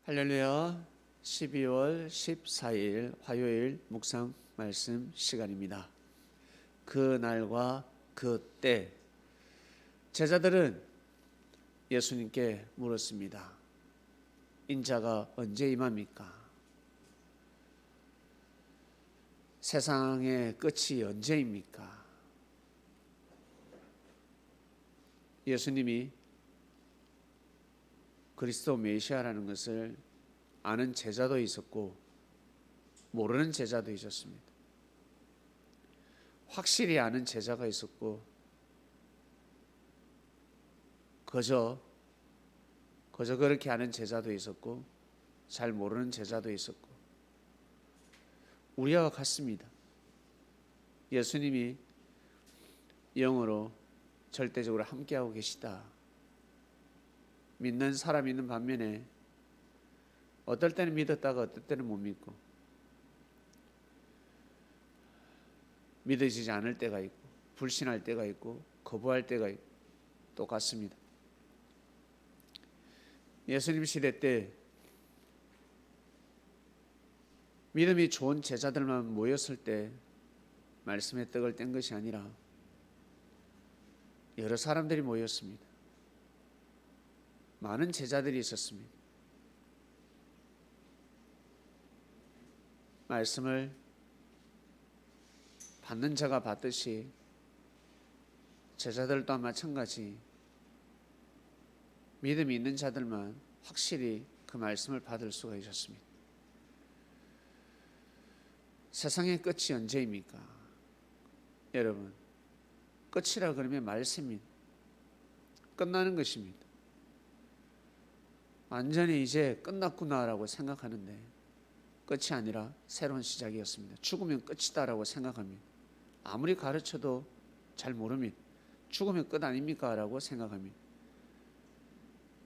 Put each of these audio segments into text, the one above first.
할렐루야. 12월 14일 화요일 묵상 말씀 시간입니다. 그 날과 그 때 제자들은 예수님께 물었습니다. 인자가 언제 임합니까? 세상의 끝이 언제입니까? 예수님이 그리스도 메시아라는 것을 아는 제자도 있었고 모르는 제자도 있었습니다. 확실히 아는 제자가 있었고 거저 그렇게 아는 제자도 있었고 잘 모르는 제자도 있었고 우리와 같습니다. 예수님이 영으로 절대적으로 함께하고 계시다. 믿는 사람이 있는 반면에 어떨 때는 믿었다가 어떨 때는 못 믿고 믿어지지 않을 때가 있고 불신할 때가 있고 거부할 때가 있고 똑같습니다. 예수님 시대 때 믿음이 좋은 제자들만 모였을 때 말씀의 떡을 뗀 것이 아니라 여러 사람들이 모였습니다. 많은 제자들이 있었습니다. 말씀을 받는 자가 받듯이 제자들 또한 마찬가지 믿음이 있는 자들만 확실히 그 말씀을 받을 수가 있었습니다. 세상의 끝이 언제입니까? 여러분, 끝이라 그러면 말씀입니다. 끝나는 것입니다. 완전히 이제 끝났구나라고 생각하는데 끝이 아니라 새로운 시작이었습니다. 죽으면 끝이다라고 생각합니다. 아무리 가르쳐도 잘 모릅니다. 죽으면 끝 아닙니까? 라고 생각합니다.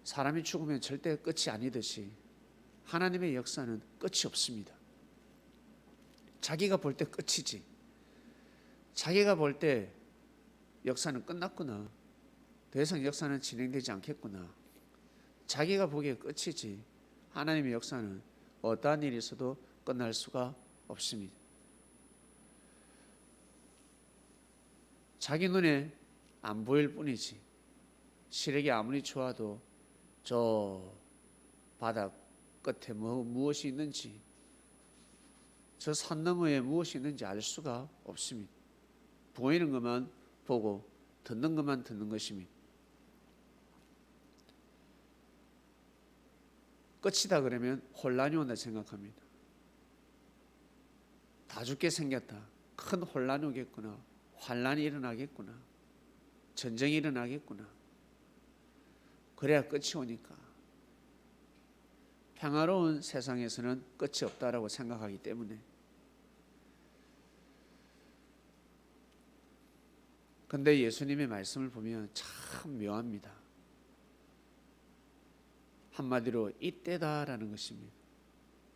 사람이 죽으면 절대 끝이 아니듯이 하나님의 역사는 끝이 없습니다. 자기가 볼 때 끝이지. 자기가 볼 때 역사는 끝났구나. 더 이상 역사는 진행되지 않겠구나. 자기가 보기에 끝이지 하나님의 역사는 어떠한 일이 있어도 끝날 수가 없습니다. 자기 눈에 안 보일 뿐이지 시력이 아무리 좋아도 저 바닥 끝에 무엇이 있는지 저 산 너머에 무엇이 있는지 알 수가 없습니다. 보이는 것만 보고 듣는 것만 듣는 것입니다. 끝이다 그러면 혼란이 온다 생각합니다. 다 죽게 생겼다. 큰 혼란이 오겠구나. 환란이 일어나겠구나. 전쟁이 일어나겠구나. 그래야 끝이 오니까. 평화로운 세상에서는 끝이 없다라고 생각하기 때문에. 근데 예수님의 말씀을 보면 참 묘합니다. 한마디로 이때다라는 것입니다.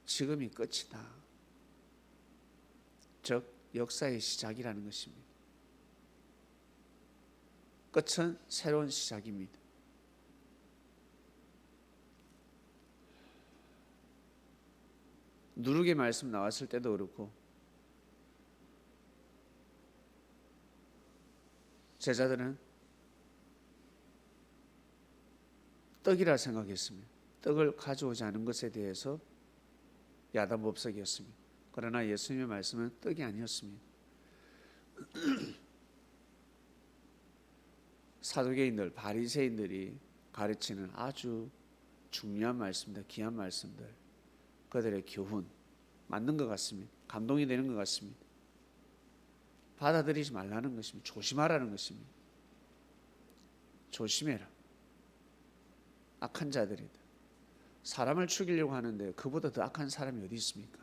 지금이 끝이다. 즉 역사의 시작이라는 것입니다. 끝은 새로운 시작입니다. 누룩의 말씀 나왔을 때도 그렇고 제자들은 떡이라 생각했습니다. 떡을 가져오지 않은 것에 대해서 야단법석이었습니다. 그러나 예수님의 말씀은 떡이 아니었습니다. 사두개인들, 바리새인들이 가르치는 아주 중요한 말씀들, 귀한 말씀들, 그들의 교훈 맞는 것 같습니다. 감동이 되는 것 같습니다. 받아들이지 말라는 것입니다. 조심하라는 것입니다. 조심해라. 악한 자들이다. 사람을 죽이려고 하는데 그보다 더 악한 사람이 어디 있습니까?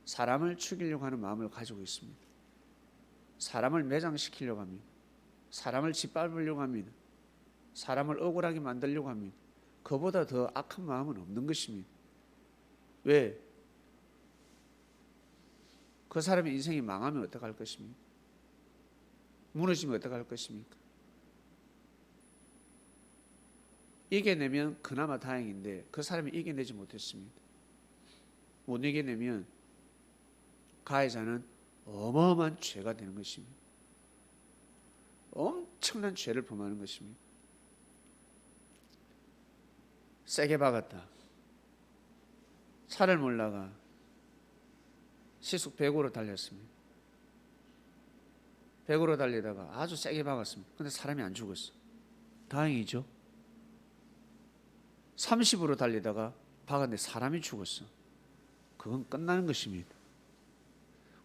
사람을 죽이려고 하는 마음을 가지고 있습니다. 사람을 매장시키려고 합니다. 사람을 짓밟으려고 합니다. 사람을 억울하게 만들려고 합니다. 그보다 더 악한 마음은 없는 것입니다. 왜? 그 사람의 인생이 망하면 어떡할 것입니까? 무너지면 어떡할 것입니까? 이겨내면 그나마 다행인데 그 사람이 이겨내지 못했습니다. 못 이겨내면 가해자는 어마어마한 죄가 되는 것입니다. 엄청난 죄를 범하는 것입니다. 세게 박았다. 차를 몰다가 시속 100으로 달렸습니다. 100으로 달리다가 아주 세게 박았습니다. 근데 사람이 안 죽었어. 다행이죠. 30으로 달리다가 박았는데 사람이 죽었어. 그건 끝나는 것입니다.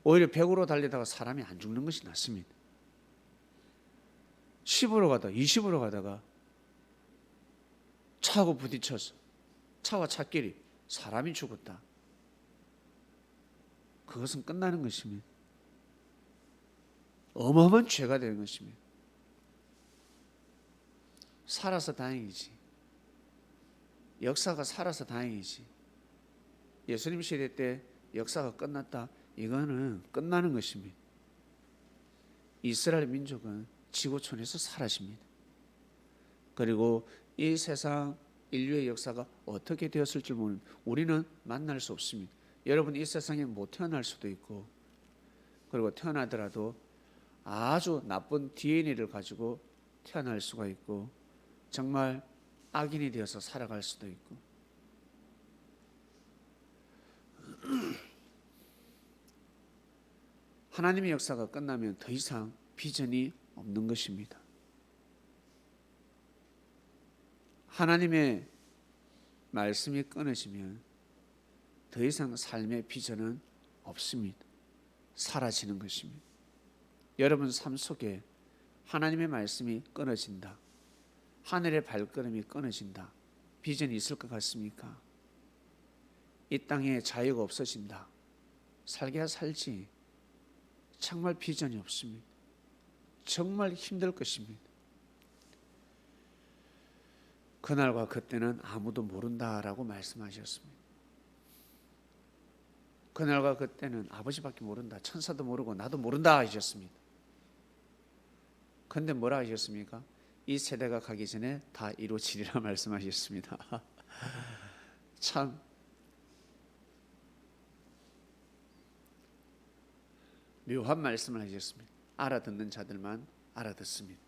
오히려 100으로 달리다가 사람이 안 죽는 것이 낫습니다. 10으로 가다가 20으로 가다가 차하고 부딪혀서 차와 차끼리 사람이 죽었다. 그것은 끝나는 것입니다. 어마어마한 죄가 되는 것입니다. 살아서 다행이지. 역사가 살아서 다행이지. 예수님 시대 때 역사가 끝났다. 이거는 끝나는 것입니다. 이스라엘 민족은 지구촌에서 사라집니다. 그리고 이 세상 인류의 역사가 어떻게 되었을 줄 모르는 우리는 만날 수 없습니다. 여러분 이 세상에 못 태어날 수도 있고 그리고 태어나더라도 아주 나쁜 DNA를 가지고 태어날 수가 있고 정말 악인이 되어서 살아갈 수도 있고 하나님의 역사가 끝나면 더 이상 비전이 없는 것입니다. 하나님의 말씀이 끊어지면 더 이상 삶의 비전은 없습니다. 사라지는 것입니다. 여러분 삶 속에 하나님의 말씀이 끊어진다. 하늘의 발걸음이 끊어진다. 비전이 있을 것 같습니까? 이 땅에 자유가 없어진다. 살게야 살지. 정말 비전이 없습니다. 정말 힘들 것입니다. 그날과 그때는 아무도 모른다라고 말씀하셨습니다. 그날과 그때는 아버지밖에 모른다. 천사도 모르고 나도 모른다 하셨습니다. 그런데 뭐라 하셨습니까? 이 세대가 가기 전에 다 이루어지리라 말씀하셨습니다. 참 묘한 말씀을 하셨습니다. 알아듣는 자들만 알아듣습니다.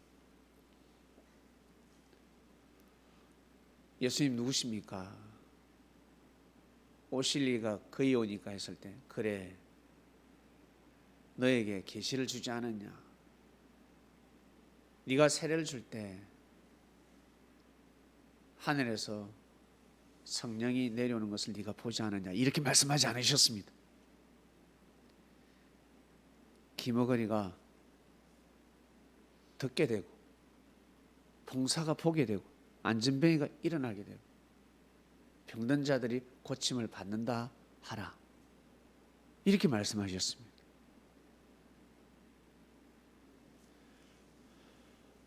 예수님 누구십니까? 오실 리가 거의 오니까 했을 때 그래 너에게 계시를 주지 않았냐? 네가 세례를 줄 때 하늘에서 성령이 내려오는 것을 네가 보지 않았냐? 이렇게 말씀하지 않으셨습니다. 기머거리가 듣게 되고 봉사가 보게 되고 안전병이가 일어나게 되고 병든 자들이 고침을 받는다 하라. 이렇게 말씀하셨습니다.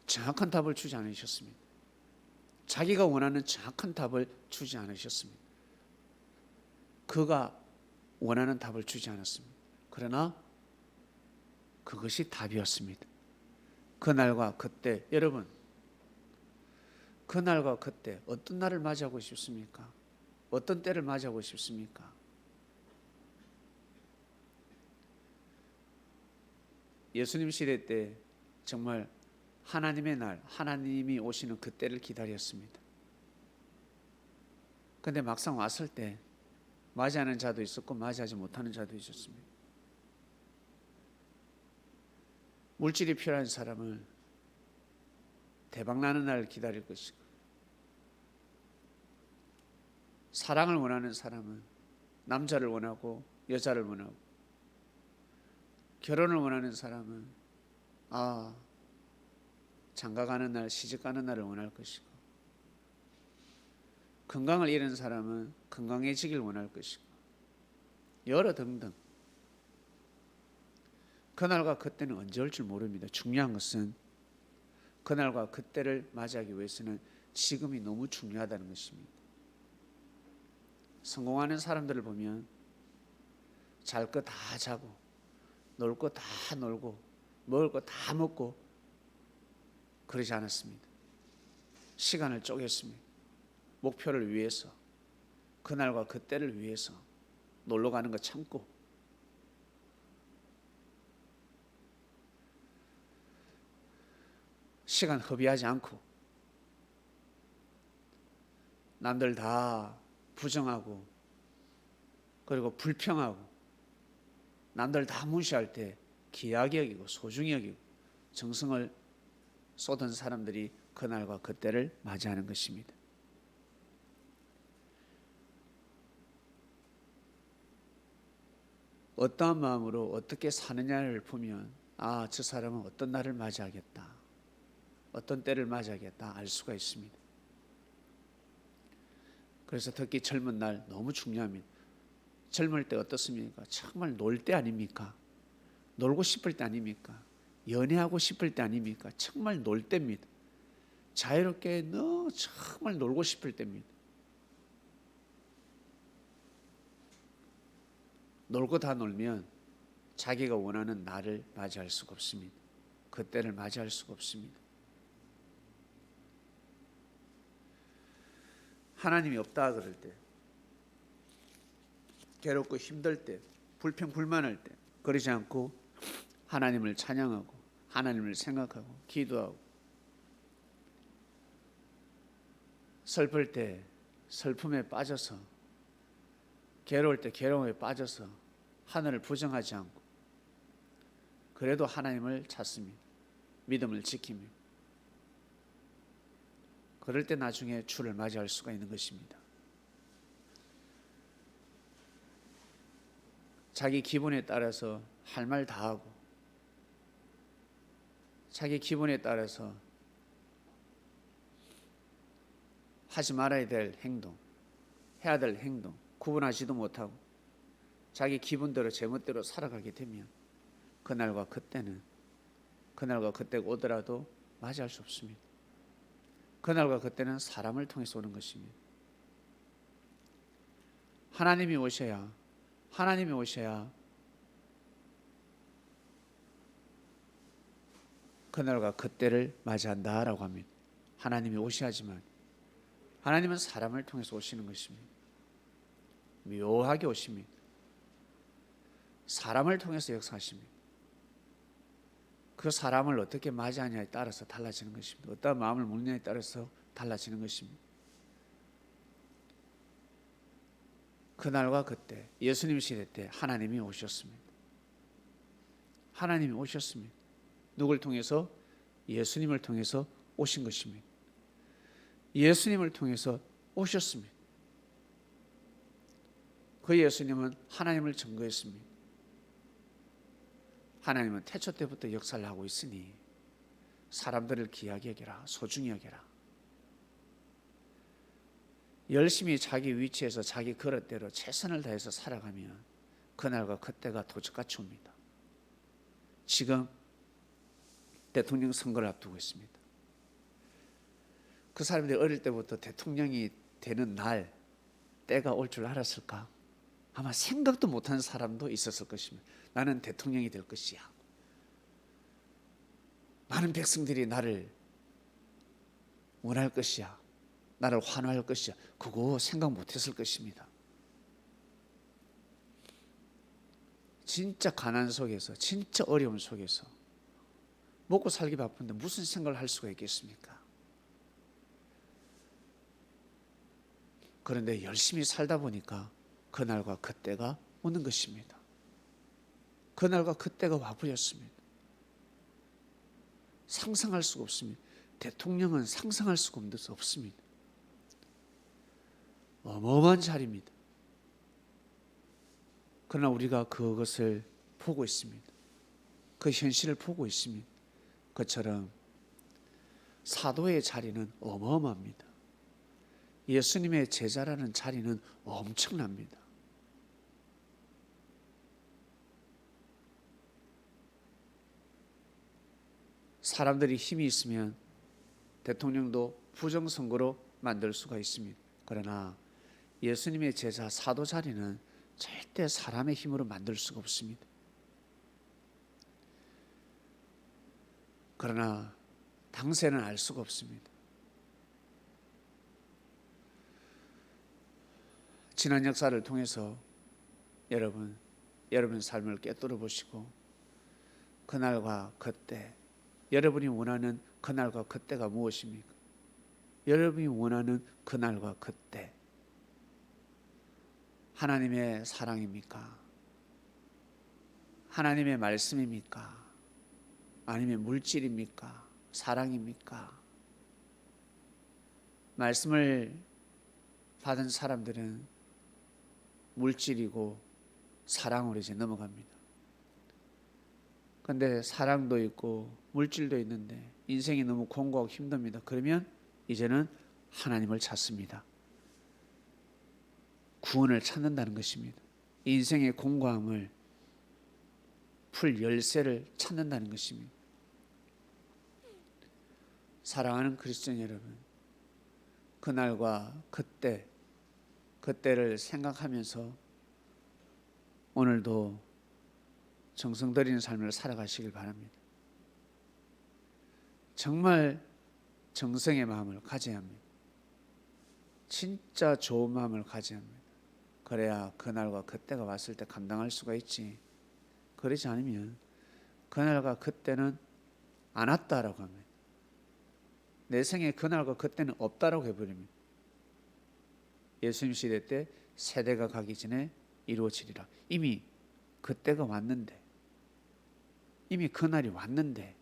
정확한 답을 주지 않으셨습니다. 자기가 원하는 정확한 답을 주지 않으셨습니다. 그가 원하는 답을 주지 않았습니다. 그러나 그것이 답이었습니다. 그날과 그때 여러분 그날과 그때 어떤 날을 맞이하고 싶습니까? 어떤 때를 맞이하고 싶습니까? 예수님 시대 때 정말 하나님의 날, 하나님이 오시는 그 때를 기다렸습니다. 그런데 막상 왔을 때 맞이하는 자도 있었고 맞이하지 못하는 자도 있었습니다. 물질이 필요한 사람은 대박나는 날을 기다릴 것이고 사랑을 원하는 사람은 남자를 원하고 여자를 원하고 결혼을 원하는 사람은 장가가는 날, 시집가는 날을 원할 것이고 건강을 잃은 사람은 건강해지길 원할 것이고 여러 등등 그날과 그때는 언제 올 줄 모릅니다. 중요한 것은 그날과 그때를 맞이하기 위해서는 지금이 너무 중요하다는 것입니다. 성공하는 사람들을 보면 잘 거 다 자고 놀 거 다 놀고 먹을 거 다 먹고 그러지 않았습니다. 시간을 쪼갰습니다. 목표를 위해서, 그날과 그때를 위해서 놀러 가는 거 참고, 시간 허비하지 않고, 남들 다 부정하고 그리고 불평하고 남들 다 무시할 때 귀하게 여기고 소중히 여기고 정성을 쏟은 사람들이 그날과 그때를 맞이하는 것입니다. 어떠한 마음으로 어떻게 사느냐를 보면 저 사람은 어떤 날을 맞이하겠다, 어떤 때를 맞이하겠다 알 수가 있습니다. 그래서 특히 젊은 날 너무 중요합니다. 젊을 때 어떻습니까? 정말 놀 때 아닙니까? 놀고 싶을 때 아닙니까? 연애하고 싶을 때 아닙니까? 정말 놀 때입니다. 자유롭게 정말 놀고 싶을 때입니다. 놀고 다 놀면 자기가 원하는 날을 맞이할 수가 없습니다. 그때를 맞이할 수가 없습니다. 하나님이 없다 그럴 때, 괴롭고 힘들 때, 불평불만할 때 그러지 않고 하나님을 찬양하고 하나님을 생각하고 기도하고, 슬플 때 슬픔에 빠져서, 괴로울 때 괴로움에 빠져서 하늘을 부정하지 않고 그래도 하나님을 찾습니다. 믿음을 지킵니다. 그럴 때 나중에 주를 맞이할 수가 있는 것입니다. 자기 기분에 따라서 할 말 다 하고, 자기 기분에 따라서 하지 말아야 될 행동, 해야 될 행동 구분하지도 못하고 자기 기분대로 제멋대로 살아가게 되면 그날과 그때가 오더라도 맞이할 수 없습니다. 그날과 그때는 사람을 통해서 오는 것입니다. 하나님이 오셔야 그날과 그때를 맞이한다라고 합니다. 하나님이 오셔야지만, 하나님은 사람을 통해서 오시는 것입니다. 묘하게 오십니다. 사람을 통해서 역사하십니다. 그 사람을 어떻게 맞이하냐에 따라서 달라지는 것입니다. 어떤 마음을 먹느냐에 따라서 달라지는 것입니다. 그날과 그때, 예수님 시대 때 하나님이 오셨습니다. 하나님이 오셨습니다. 누굴 통해서? 예수님을 통해서 오신 것입니다. 예수님을 통해서 오셨습니다. 그 예수님은 하나님을 증거했습니다. 하나님은 태초 때부터 역사를 하고 있으니 사람들을 귀하게 여겨라, 소중히 여겨라. 열심히 자기 위치에서 자기 그릇대로 최선을 다해서 살아가면 그날과 그때가 도적같이 옵니다. 지금 대통령 선거를 앞두고 있습니다. 그 사람들이 어릴 때부터 대통령이 되는 날, 때가 올 줄 알았을까? 아마 생각도 못한 사람도 있었을 것입니다. 나는 대통령이 될 것이야. 많은 백성들이 나를 원할 것이야. 나를 환호할 것이야. 그거 생각 못했을 것입니다. 진짜 가난 속에서, 진짜 어려움 속에서 먹고 살기 바쁜데 무슨 생각을 할 수가 있겠습니까? 그런데 열심히 살다 보니까 그날과 그때가 오는 것입니다. 그날과 그때가 와버렸습니다. 상상할 수가 없습니다. 대통령은 상상할 수가 없습니다. 어마어마한 자리입니다. 그러나 우리가 그것을 보고 있습니다. 그 현실을 보고 있습니다. 그처럼 사도의 자리는 어마어마합니다. 예수님의 제자라는 자리는 엄청납니다. 사람들이 힘이 있으면 대통령도 부정선거로 만들 수가 있습니다. 그러나 예수님의 제자 사도 자리는 절대 사람의 힘으로 만들 수가 없습니다. 그러나 당세는 알 수가 없습니다. 지난 역사를 통해서 여러분 삶을 꿰뚫어 보시고 그날과 그때, 여러분이 원하는 그날과 그때가 무엇입니까? 여러분이 원하는 그날과 그때, 하나님의 사랑입니까? 하나님의 말씀입니까? 아니면 물질입니까? 사랑입니까? 말씀을 받은 사람들은 물질이고 사랑으로 이제 넘어갑니다. 그런데 사랑도 있고 물질도 있는데 인생이 너무 공고하고 힘듭니다. 그러면 이제는 하나님을 찾습니다. 구원을 찾는다는 것입니다. 인생의 공고함을 풀 열쇠를 찾는다는 것입니다. 사랑하는 그리스도인 여러분, 그날과 그때를 생각하면서 오늘도 정성 들이는 삶을 살아가시길 바랍니다. 정말 정성의 마음을 가져야 합니다. 진짜 좋은 마음을 가져야 합니다. 그래야 그날과 그때가 왔을 때 감당할 수가 있지. 그러지 않으면 그날과 그때는 안 왔다라고 합니다. 내 생에 그날과 그때는 없다라고 해버립니다. 예수님 시대 때 세대가 가기 전에 이루어지리라. 이미 그때가 왔는데, 이미 그날이 왔는데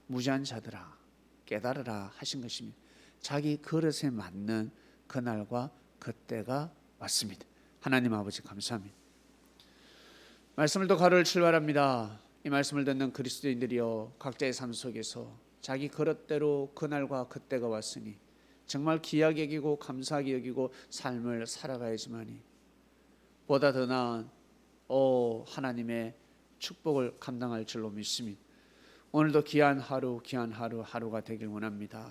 무지한 자들아 깨달으라 하신 것입니다. 자기 그릇에 맞는 그날과 그때가 왔습니다. 하나님 아버지 감사합니다. 말씀을 또 가로를 출발합니다. 이 말씀을 듣는 그리스도인들이여, 각자의 삶 속에서 자기 그릇대로 그날과 그때가 왔으니 정말 귀하게 여기고 감사하게 여기고 삶을 살아가야지만이 보다 더 나은 하나님의 축복을 감당할 줄로 믿습니다. 오늘도 귀한 하루가 되길 원합니다.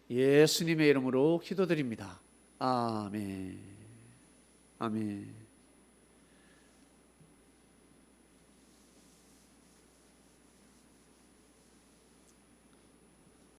예수님의 이름으로 기도드립니다. 아멘. 아멘.